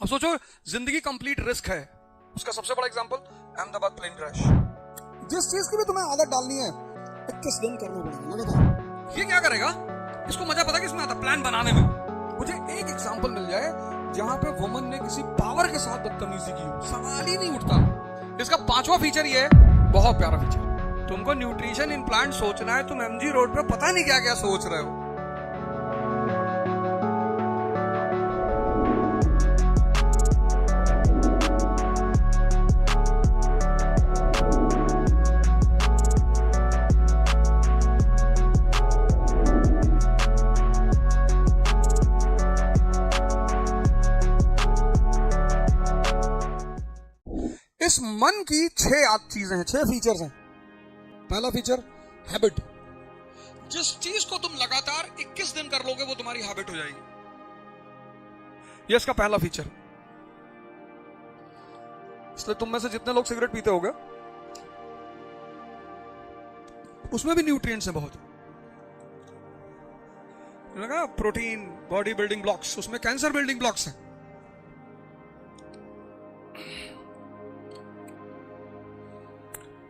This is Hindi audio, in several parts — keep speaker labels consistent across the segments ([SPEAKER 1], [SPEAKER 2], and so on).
[SPEAKER 1] अब सोचो जिंदगी कंप्लीट रिस्क है, उसका सबसे बड़ा एग्जांपल अहमदाबाद प्लेन क्रैश।
[SPEAKER 2] जिस चीज की भी तुम्हें आदत डालनी है 21 दिन करना पड़ेगा लगातार।
[SPEAKER 1] ये क्या करेगा? इसको मजा पता किसमें आता? प्लान बनाने में। मुझे एक एग्जांपल मिल जाए जहां पे वुमन ने किसी पावर के साथ बदतमीजी की हो, सवाल ही नहीं उठता। इसका पांचवा फीचर ये है, बहुत प्यारा फीचर। तुमको न्यूट्रिशन इम्प्लांट सोचना है, तुम एमजी रोड पे पता नहीं क्या क्या सोच रहे हो।
[SPEAKER 2] इस मन की 6 चीजें हैं, 6 फीचर्स हैं। पहला फीचर हैबिट।
[SPEAKER 1] जिस चीज को तुम लगातार 21 दिन कर लोगे वो तुम्हारी हैबिट हो जाएगी। ये इसका पहला फीचर। इसलिए तुम में से जितने लोग सिगरेट पीते होगे उसमें भी न्यूट्रिएंट्स हैं बहुत, लगा प्रोटीन, बॉडी बिल्डिंग ब्लॉक्स, उसमें कैंसर बिल्डिंग ब्लॉक्स हैं।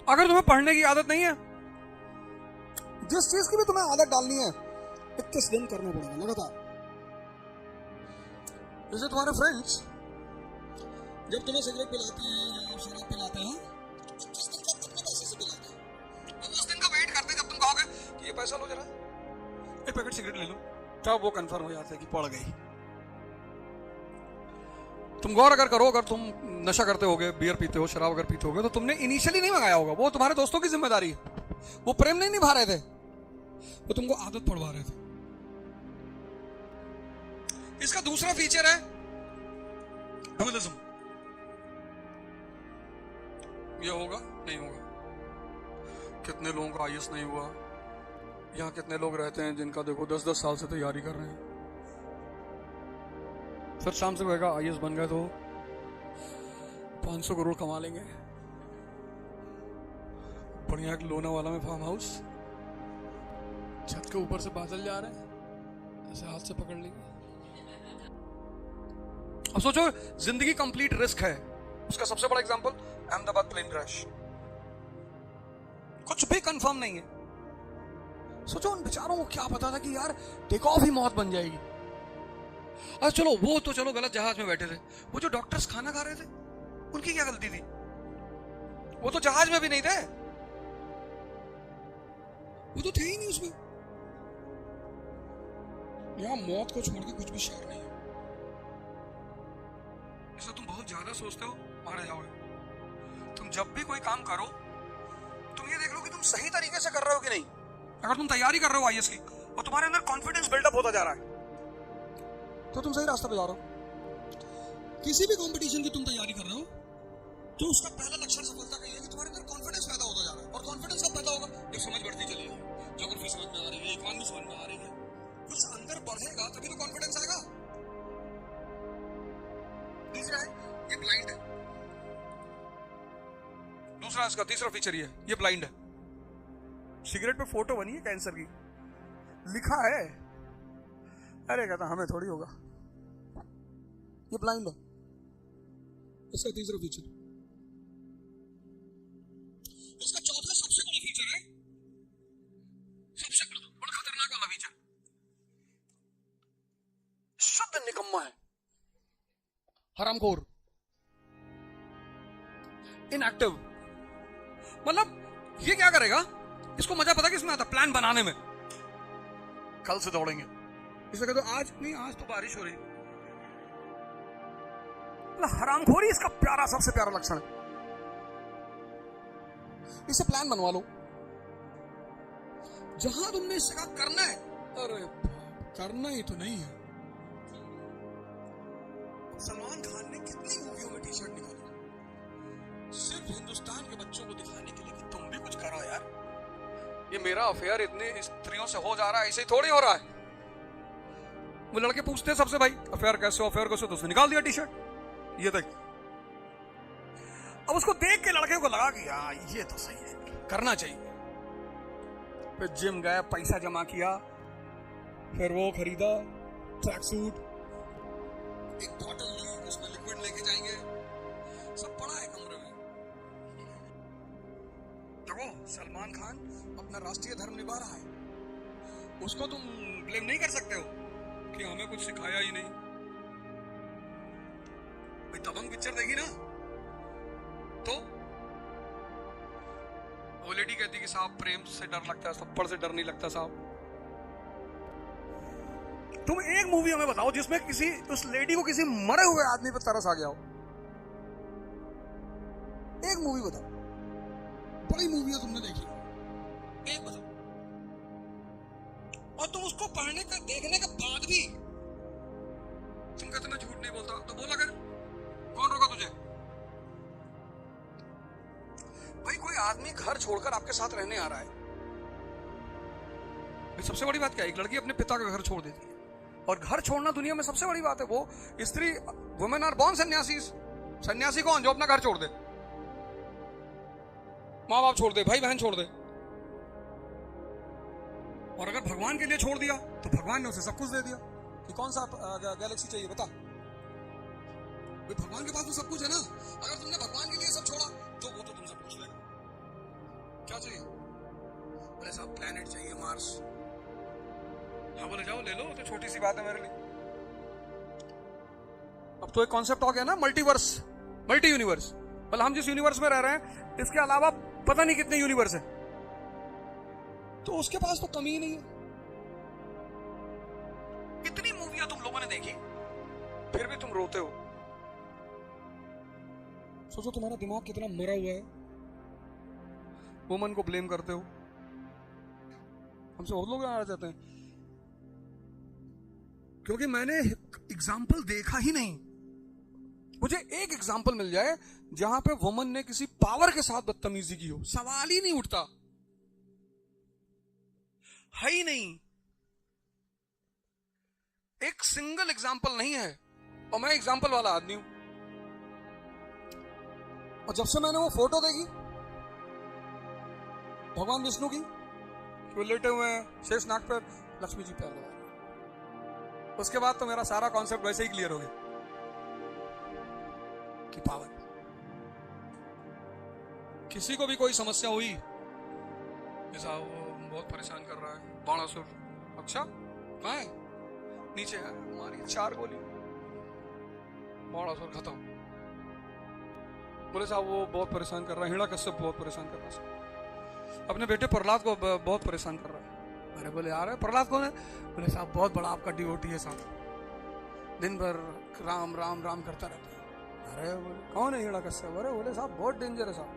[SPEAKER 1] अगर तुम्हें पढ़ने की आदत नहीं है,
[SPEAKER 2] जिस चीज की भी तुम्हें आदत डालनी है 21 दिन करना पड़ेगा लगातार। जैसे तुम्हारे फ्रेंड्स जब तुम्हें सिगरेट पिलाते हैं या शराब पिलाते हैं 21 दिन तक अपने पैसे से पिलाते हैं।
[SPEAKER 1] उस दिन का वेट करते जब तुम कहोगे कि ये पैसा लो जरा, एक पैकेट सिगरेट ले लो, तब वो कंफर्म हो जाता है कि पड़ गई। तुम गौर अगर करो, अगर तुम नशा करते होगे, बियर पीते हो, शराब अगर पीते होगे, तो तुमने इनिशियली नहीं मंगाया होगा, वो तुम्हारे दोस्तों की जिम्मेदारी है। वो प्रेम नहीं निभा रहे थे, वो तुमको आदत पड़वा रहे थे। इसका दूसरा फीचर है हेमिलिज्म। ये होगा नहीं होगा। कितने लोगों का आईएएस नहीं हुआ, यहां कितने लोग रहते हैं जिनका देखो 10-10 साल से तैयारी कर रहे हैं, फिर शाम से कहेगा आईएएस बन गए तो 500 करोड़ कमा लेंगे, बढ़िया एक लोनावाला में फार्म हाउस, छत के ऊपर से बादल जा रहे हैं, ऐसे हाथ से पकड़ लेंगे। अब सोचो जिंदगी कंप्लीट रिस्क है, उसका सबसे बड़ा एग्जांपल अहमदाबाद प्लेन क्रैश। कुछ भी कंफर्म नहीं है। सोचो उन बेचारों को क्या पता था कि यार टेक ऑफ ही मौत बन जाएगी। अच्छा चलो वो तो चलो गलत जहाज में बैठे थे, वो जो डॉक्टर्स खाना खा रहे थे उनकी क्या गलती थी? वो तो जहाज में भी नहीं थे, वो तो थे ही नहीं उसमें। यहां मौत को छोड़ के कुछ भी शेयर नहीं है। ऐसा तुम बहुत ज्यादा सोचते हो, मारे जाओगे। तुम जब भी कोई काम करो तुम ये देख लो कि तुम सही तरीके से कर रहे हो कि नहीं। अगर तुम तैयारी कर रहे हो आईएएस की और तुम्हारे अंदर कॉन्फिडेंस बिल्डअप होता जा रहा है
[SPEAKER 2] तो तुम सही रास्ते पे जा रहे हो। किसी भी कंपटीशन की तुम तैयारी कर रहे हो तो उसका पहला लक्षण सफलता का ये है कि तुम्हारे अंदर कॉन्फिडेंस पैदा होता जा रहा है। और कॉन्फिडेंस कब पैदा होगा? जब समझ बढ़ती चलेगी, ज्योग्राफी समझ में आ रही है, इकोनॉमी समझ में आ रही है, कुछ अंदर बढ़ेगा तभी तो कॉन्फिडेंस आएगा। दूसरा है ये ब्लाइंड है। दूसरा इसका तीसरा फीचर ये ब्लाइंड है। सिगरेट पे फोटो बनी है कैंसर की, लिखा है, अरे कहता हमें थोड़ी होगा। ये ब्लाइंड है। इसका तीसरा फीचर। इसका चौथा सबसे बड़ा फीचर है, सबसे बड़ा खतरनाक वाला फीचर, शुद्ध निकम्मा है, हरामखोर, इनएक्टिव। मतलब ये क्या करेगा? इसको मजा पता किसमें आता? प्लान बनाने में। कल से दौड़ेंगे, इसे कहते आज नहीं, आज तो बारिश हो रही। हरामखोरी इसका प्यारा, सबसे प्यारा लक्षण है। इसे प्लान बनवा लो। जहां तुमने इससे कहा करना है, अरे करना ही तो नहीं है। सलमान खान ने कितनी मूवियों में टी शर्ट निकाली सिर्फ हिंदुस्तान के बच्चों को दिखाने के लिए कि तुम भी कुछ करो यार, ये मेरा अफेयर इतनी स्त्रियों से हो जा रहा है, ऐसे ही थोड़ी हो रहा है। वो लड़के पूछते हैं सबसे, भाई अफेयर कैसे हो, अफेयर कैसे हो, तो उसने निकाल दिया टी शर्ट, ये देख। अब उसको देख के लड़के को लगा कि यार ये तो सही है, करना चाहिए। फिर जिम गया, पैसा जमा किया, फिर वो खरीदा ट्रैक सूट, एक बॉटल ली, उसमें सलमान खान अपना राष्ट्रीय धर्म निभा रहा है, उसको तुम ब्लेम नहीं कर सकते हो कि हमें कुछ सिखाया ही नहीं। भाई दबंग पिक्चर देखी ना, तो वो लेडी कहती कि साहब प्रेम से डर लगता है, थप्पड़ से डर नहीं लगता साहब। तुम एक मूवी हमें बताओ जिसमें किसी उस लेडी को किसी मरे हुए आदमी पर तरस आ गया हो। एक मूवी बताओ, बड़ी मूवी है तुमने देखी, एक बताओ। और तुम उसको पढ़ने का देखने के बाद भी तुम कहते मैं झूठ नहीं बोलता, तो बोला कर, कौन रोका तुझे? भाई कोई आदमी घर छोड़कर आपके साथ रहने आ रहा है, सबसे बड़ी बात क्या है? एक लड़की अपने पिता का घर छोड़ देती है, और घर छोड़ना दुनिया में सबसे बड़ी बात है। वो स्त्री, वुमेन आर बॉर्न सन्यासी। सन्यासी कौन? जो अपना घर छोड़ दे, माँ बाप छोड़ दे, भाई बहन छोड़ दे। और अगर भगवान के लिए छोड़ दिया तो भगवान ने उसे सब कुछ दे दिया। कि कौन सा गैलेक्सी चाहिए बता? भगवान के पास तो सब कुछ है ना। अगर तुमने भगवान के लिए सब छोड़ा तो वो तो तुमसे पूछ लेगा क्या चाहिए। बोले साहब प्लेनेट चाहिए, मार्स। हाँ बोले जाओ ले लो, तो छोटी सी बात है मेरे लिए। अब तो एक कॉन्सेप्ट हो गया ना, मल्टीवर्स, मल्टी यूनिवर्स। मतलब हम जिस यूनिवर्स में रह रहे हैं इसके अलावा पता नहीं कितने यूनिवर्स है, तो उसके पास तो कमी ही नहीं है। इतनी मूवियां तुम लोगों ने देखी, फिर भी तुम रोते हो। सोचो तुम्हारा दिमाग कितना मरा हुआ है। वुमन को ब्लेम करते हो। हमसे और लोग आ जाते हैं क्योंकि मैंने एग्जाम्पल देखा ही नहीं। मुझे एक एग्जाम्पल मिल जाए जहां पे वुमन ने किसी पावर के साथ बदतमीजी की हो, सवाल ही नहीं उठता, है ही नहीं। एक सिंगल एग्जाम्पल नहीं है, और मैं एग्जाम्पल वाला आदमी हूं। और जब से मैंने वो फोटो देखी भगवान विष्णु की, वो लेटे हुए हैं शेषनाग पर, लक्ष्मी जी पैर लगा, उसके बाद तो मेरा सारा कॉन्सेप्ट वैसे ही क्लियर हो गया कि पावर। किसी को भी कोई समस्या हुई, जैसा वो बहुत परेशान कर रहा है बाणासुर, अच्छा कहां है? नीचे है, मारी 4 गोली, बाणासुर खत्म। बोले साहब वो बहुत परेशान कर रहा है, हिरण्यकश्यप बहुत परेशान कर रहा है, अपने बेटे प्रहलाद को बहुत परेशान कर रहा है। अरे बोले यार प्रहलाद कौन है? बोले साहब बहुत बड़ा आपका डिवोटी है साहब, दिन भर राम राम राम करता रहता है। अरे बोले कौन है हिरण्यकश्यप? अरे बोले साहब बहुत डेंजर है साहब,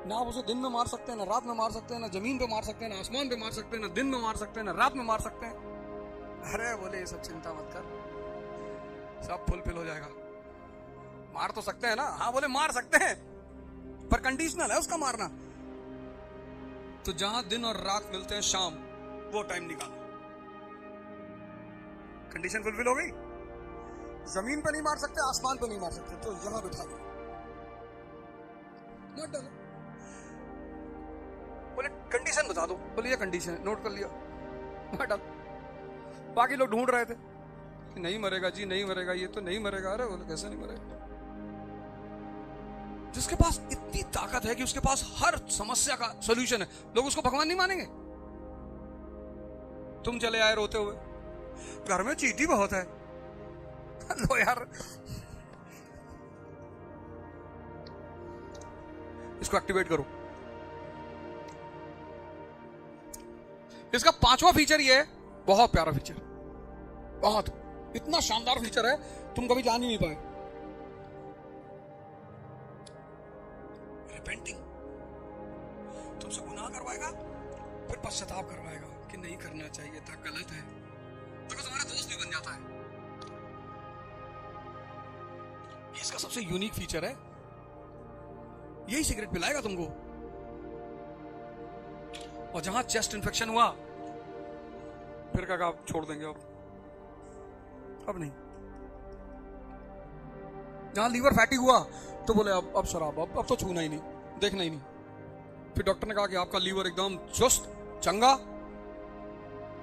[SPEAKER 2] ना आप उसे दिन में मार सकते हैं, ना रात में मार सकते हैं, ना जमीन पे मार सकते हैं, ना आसमान पे मार सकते हैं, ना दिन में मार सकते हैं, ना रात में मार सकते हैं। अरे बोले ये सब चिंता मत कर, सब फुलफिल हो जाएगा। मार तो सकते हैं ना? हाँ बोले मार सकते हैं, पर कंडीशनल है उसका मारना। तो जहां दिन और रात मिलते हैं शाम, वो टाइम निकालो। कंडीशन फुलफिल हो गई। जमीन पे नहीं मार सकते, आसमान पे नहीं मार सकते, तो यहां बिठा दो, मत डालो। बोले कंडीशन बता दो। बोले ये कंडीशन है, नोट कर लिया, मत डालो। बाकी लोग ढूंढ रहे थे कि नहीं मरेगा जी, नहीं मरेगा, ये तो नहीं मरेगा। अरे बोले कैसे नहीं मरेगा? जिसके पास इतनी ताकत है कि उसके पास हर समस्या का सॉल्यूशन है, लोग उसको भगवान नहीं मानेंगे? तुम चले आए रोते हुए, घर में चींटी बहुत है। लो यार, इसको एक्टिवेट करो। इसका 5वां फीचर ये है, बहुत प्यारा फीचर, बहुत इतना शानदार फीचर है तुम कभी जान ही नहीं पाए। रिपेंटिंग, तुमसे गुनाह करवाएगा, फिर पश्चाताप करवाएगा कि नहीं करना चाहिए था, गलत है, तो तुम्हारा दोस्त भी बन जाता है। ये इसका सबसे यूनिक फीचर है, यही सिगरेट पिलाएगा तुमको। और जहां चेस्ट इंफेक्शन हुआ, फिर क्या आप छोड़ देंगे? अब नहीं। जहां लीवर फैटी हुआ तो बोले अब शराब, अब तो छूना ही नहीं, देखना ही नहीं। फिर डॉक्टर ने कहा कि आपका लीवर एकदम चुस्त चंगा,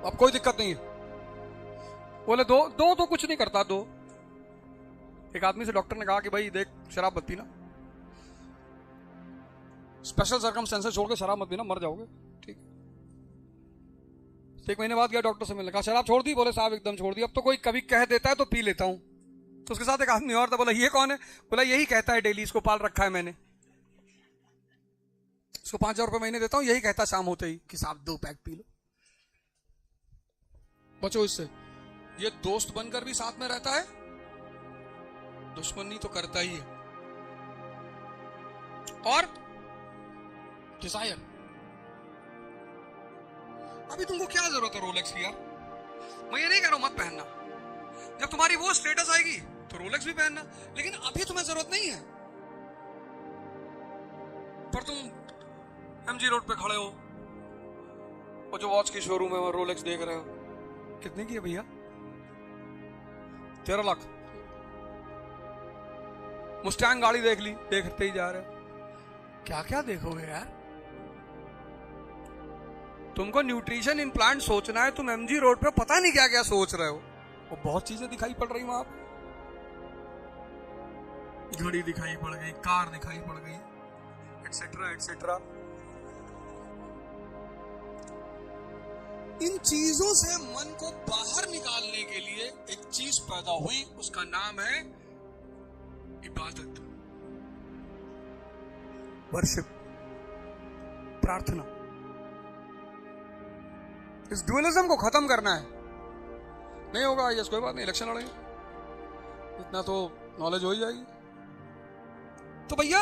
[SPEAKER 2] अब कोई दिक्कत नहीं है। बोले दो तो कुछ नहीं करता, दो। एक आदमी से डॉक्टर ने कहा कि भाई देख शराब मत पीना,
[SPEAKER 1] स्पेशल सर्कमस्टेंसेस छोड़ के शराब मत पीना, मर जाओगे। ठीक। 1 महीने बाद गया डॉक्टर से मिलने, कहा शराब छोड़ दी? बोले साहब एकदम छोड़ दी, अब तो कोई कभी कह देता है तो पी लेता हूं। तो उसके साथ एक आदमी और था, बोला ये कौन है? बोला यही कहता है डेली, इसको पाल रखा है मैंने, इसको 5,000 रुपए महीने देता हूं, यही कहता शाम होते ही कि साहब 2 पैक पी लो। बचो इससे। ये दोस्त बनकर भी साथ में रहता है, दुश्मनी तो करता ही है। और डिजायर, अभी तुमको क्या जरूरत है रोलेक्स की यार? मैं ये नहीं कह रहा हूं मत पहनना, जब तुम्हारी वो स्टेटस आएगी तो रोलेक्स भी पहनना, लेकिन अभी तुम्हें जरूरत नहीं है। पर तुम एमजी रोड पे खड़े हो और जो वॉच की शोरूम है वहां रोलेक्स देख रहे हो, कितने की है भैया? 13 लाख। मुस्टैंग गाड़ी देख ली, देखते ही जा रहे हो। क्या क्या देखोगे यार? तुमको न्यूट्रिशन इम्प्लांट सोचना है, तुम एमजी रोड पे पता नहीं क्या क्या सोच रहे हो। वो बहुत चीजें दिखाई पड़ रही वहां, घड़ी दिखाई पड़ गई, कार दिखाई पड़ गई, एटसेट्रा एटसेट्रा। इन चीजों से मन को बाहर निकालने के लिए एक चीज पैदा हुई, उसका नाम है इबादत, वर्शिप, प्रार्थना। इस ड्यूअलिज्म को खत्म करना है। नहीं होगा यस, कोई बात नहीं, इलेक्शन लड़ेंगे, इतना तो नॉलेज हो ही जाएगी। तो भैया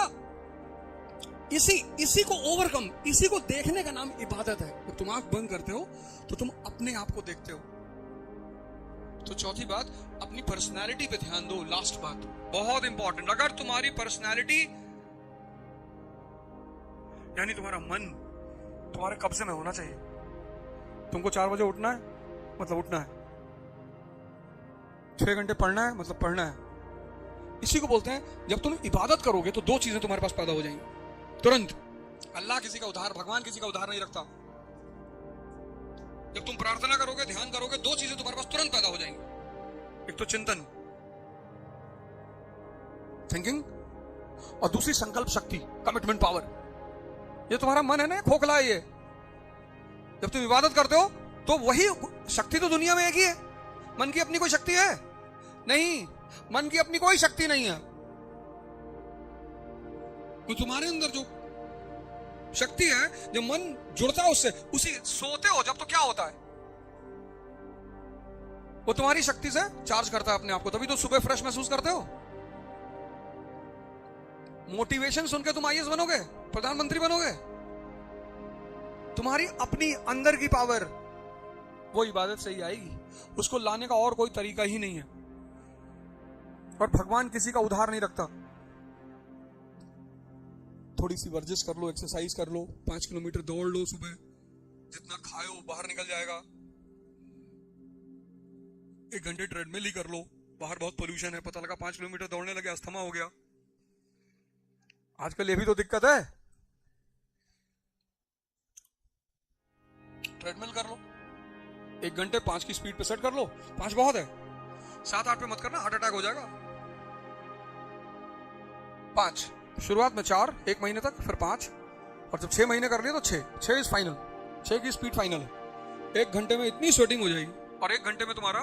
[SPEAKER 1] इसी को ओवरकम, इसी को देखने का नाम इबादत है। जब तुम आंख बंद करते हो तो तुम अपने आप को देखते हो। तो चौथी बात, अपनी पर्सनैलिटी पे ध्यान दो। लास्ट बात बहुत इंपॉर्टेंट, अगर तुम्हारी पर्सनैलिटी यानी तुम्हारा मन तुम्हारे कब्जे में होना चाहिए। तुमको 4 बजे उठना है मतलब उठना है, 6 घंटे पढ़ना है मतलब पढ़ना है। इसी को बोलते हैं जब तुम इबादत करोगे तो 2 चीजें तुम्हारे पास पैदा हो जाएंगी तुरंत। अल्लाह किसी का उधार, भगवान किसी का उधार नहीं रखता। जब तुम प्रार्थना करोगे, ध्यान करोगे, 2 चीजें तुम्हारे पास तुरंत पैदा हो जाएंगी। एक तो चिंतन, थिंकिंग, और दूसरी संकल्प शक्ति, कमिटमेंट पावर। ये तुम्हारा मन है ना, खोखला है ये। जब तुम इबादत करते हो तो वही शक्ति तो दुनिया में एक ही है। मन की अपनी कोई शक्ति है नहीं, मन की अपनी कोई शक्ति नहीं है। तो तुम्हारे अंदर जो शक्ति है, जब मन जुड़ता है उससे, उसी सोते हो जब तो क्या होता है, वो तुम्हारी शक्ति से चार्ज करता है अपने आप को, तभी तो सुबह फ्रेश महसूस करते हो। मोटिवेशन सुन के तुम आईएएस बनोगे, प्रधानमंत्री बनोगे। तुम्हारी अपनी अंदर की पावर वो इबादत से ही आएगी, उसको लाने का और कोई तरीका ही नहीं है। और भगवान किसी का उधार नहीं रखता। थोड़ी सी वर्जिश कर लो, एक्सरसाइज कर लो, 5 किलोमीटर दौड़ लो सुबह, जितना खाए हो बाहर निकल जाएगा। 1 घंटे ट्रेडमिल ही कर लो, बाहर बहुत पोल्यूशन है, पता लगा 5 किलोमीटर दौड़ने लगे अस्थमा हो गया। आजकल ये भी तो दिक्कत है। ट्रेडमिल कर लो, 1 घंटे 5 की स्पीड पे सेट कर लो। 5 बहुत है, 7-8 पे मत करना, हार्ट अटैक हो जाएगा। 5 शुरुआत में, 4 1 महीने तक, फिर 5, और जब 6 महीने कर लिए तो 6 इज फाइनल, 6 की स्पीड फाइनल है। 1 घंटे में इतनी स्वेटिंग हो जाएगी और 1 घंटे में तुम्हारा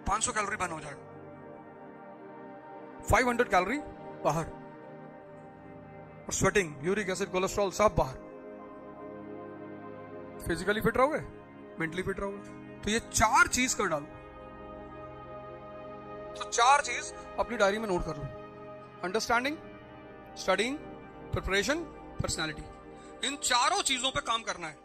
[SPEAKER 1] 500 कैलोरी बर्न हो जाएगा, 500 कैलोरी बाहर, और स्वेटिंग, यूरिक एसिड, कोलेस्ट्रॉल सब बाहर। फिजिकली फिट रहोगे, मेंटली फिट रहोगे। तो ये 4 चीज कर डालो। तो 4 चीज अपनी डायरी में नोट कर लो। Understanding, studying, preparation, personality. इन 4 चीजों पे काम करना है।